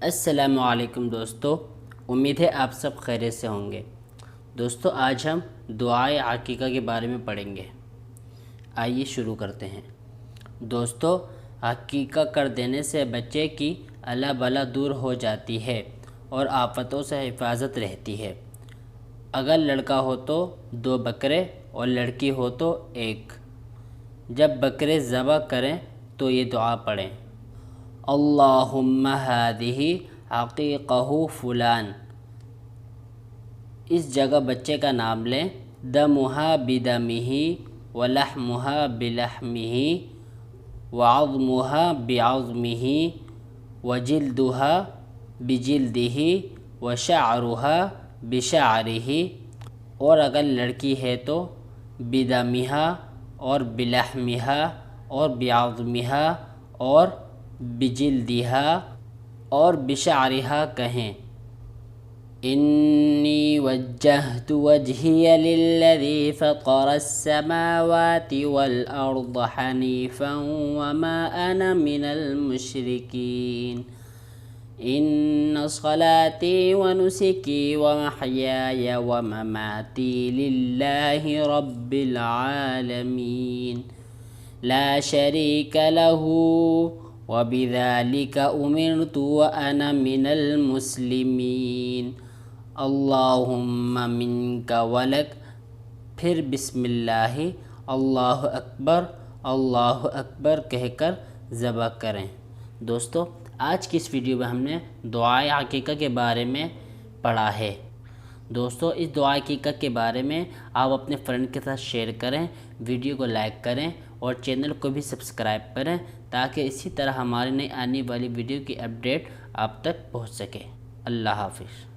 السلام علیکم دوستو، امید ہے آپ سب خیریت سے ہوں گے۔ دوستو آج ہم دعائے عقیقہ کے بارے میں پڑھیں گے۔ آئیے شروع کرتے ہیں۔ دوستو عقیقہ کر دینے سے بچے کی اللہ بلا دور ہو جاتی ہے اور آفتوں سے حفاظت رہتی ہے۔ اگر لڑکا ہو تو 2 بکرے اور لڑکی ہو تو 1۔ جب بکرے ذبح کریں تو یہ دعا پڑھیں: اللہم ہذہ عقیقہ فلان۔ اس جگہ بچے کا نام لیں، دمہا بدمہ ولحمہا بلحمہ وعظمہا بعظمہ وجلدہا بجلدہ وشعرہا بشعرہ۔ اور اگر لڑکی ہے تو بدمہا اور بلحمہا اور بعظمہا اور بجلدہا اور بشعرہا کہیں۔ انی وجہت وجہی للذی فطر السماوات والارض حنیفا وما انا من المشرکین۔ ان صلاتی ونسکی ومحیای ومماتی للہ رب العالمین لا شریک لہ وبذالک امرت وانا من المسلمین۔ اللہم منک ولک، پھر بسم اللہ، اللہ اکبر کہہ کر ذبح کریں۔ دوستو آج کی اس ویڈیو میں ہم نے دعائے عقیقہ کے بارے میں پڑھا ہے۔ دوستو اس دعائے عقیقہ کے بارے میں آپ اپنے فرینڈ کے ساتھ شیئر کریں، ویڈیو کو لائک کریں اور چینل کو بھی سبسکرائب کریں تاکہ اسی طرح ہماری نئی آنے والی ویڈیو کی اپڈیٹ آپ تک پہنچ سکے۔ اللہ حافظ۔